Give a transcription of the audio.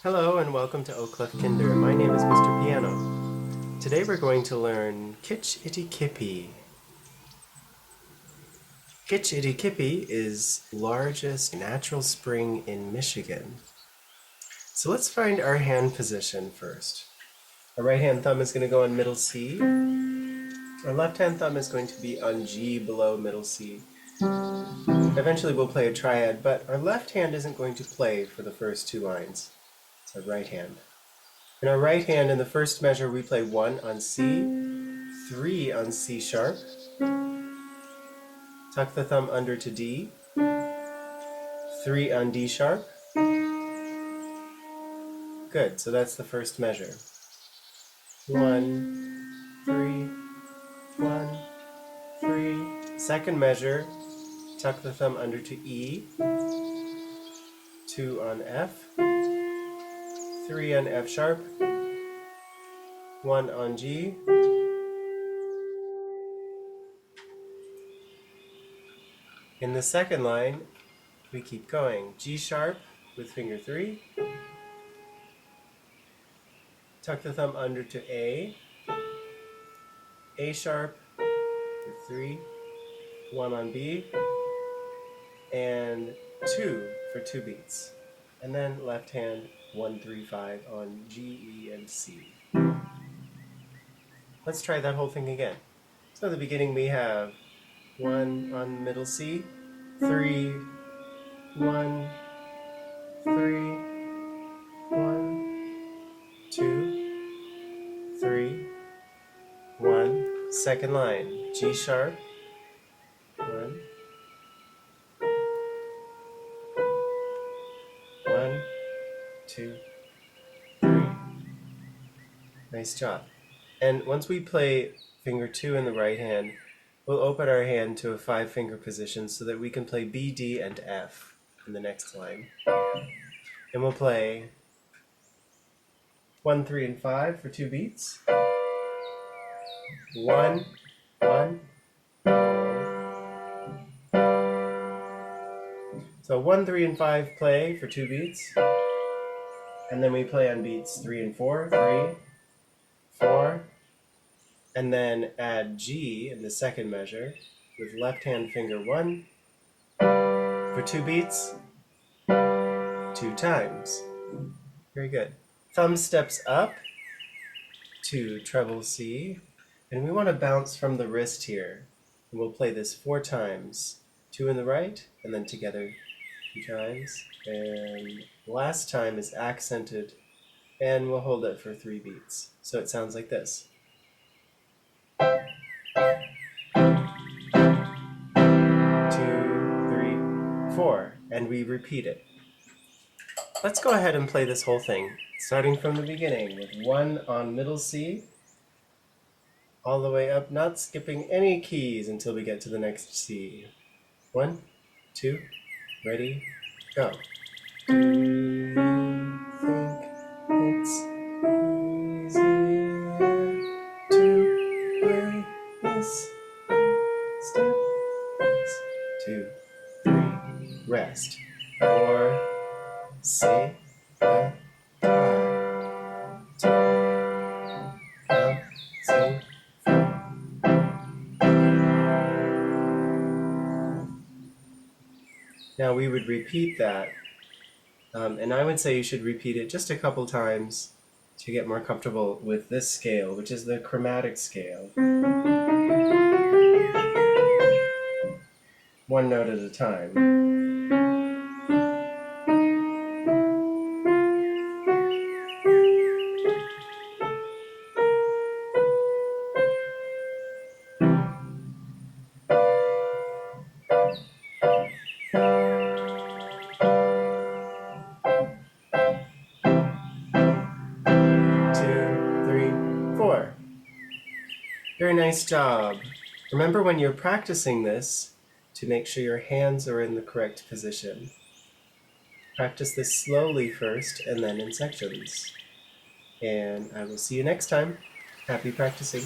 Hello and welcome to Oclef Kinder. My name is Mr. Piano. Today we're going to learn Kitch-iti-Kipi. Kitch-iti-Kipi is the largest natural spring in Michigan. So let's find our hand position first. Our right hand thumb is going to go on middle C. Our left hand thumb is going to be on G below middle C. Eventually we'll play a triad, but our left hand isn't going to play for the first two lines. It's our right hand. In our right hand, in the first measure, we play 1 on C, 3 on C sharp, tuck the thumb under to D, 3 on D sharp. Good, so that's the first measure. 1, 3, 1, 3. Second measure, tuck the thumb under to E, 2 on F, 3 on F sharp, 1 on G, in the second line we keep going. G sharp with finger 3, tuck the thumb under to A sharp with 3, 1 on B, and 2 for 2 beats. And then left hand 1, 3, 5 on G, E, and C. Let's try that whole thing again. So at the beginning we have 1 on middle C, 3, 1, 3, 1, 2, 3, 1. Second line, G sharp, 1, 1, 2, 3. Nice job. And once we play finger 2 in the right hand, we'll open our hand to a 5-finger position so that we can play B, D, and F in the next line. And we'll play 1, 3, and 5 for 2 beats. 1, 1. So 1, 3, and 5 play for 2 beats. And then we play on beats 3 and 4, 3, 4. And then add G in the second measure with left hand finger 1 for 2 beats, 2 times. Very good. Thumb steps up to treble C, and we want to bounce from the wrist here. And we'll play this 4 times. 2 in the right, and then together 2 times. And last time is accented, and we'll hold it for 3 beats. So it sounds like this. 2, 3, 4, and we repeat it. Let's go ahead and play this whole thing, starting from the beginning with 1 on middle C, all the way up, not skipping any keys until we get to the next C. 1, 2, ready, go. Do you think it's easier to play this step? 2, 3, rest. 4, say the bar. 2, down, sing, 4. Now we would repeat that, and I would say you should repeat it just a couple times to get more comfortable with this scale, which is the chromatic scale. 1 note at a time. 2, 3, 4. Very nice job. Remember when you're practicing this to make sure your hands are in the correct position. Practice this slowly first and then in sections. And I will see you next time. Happy practicing.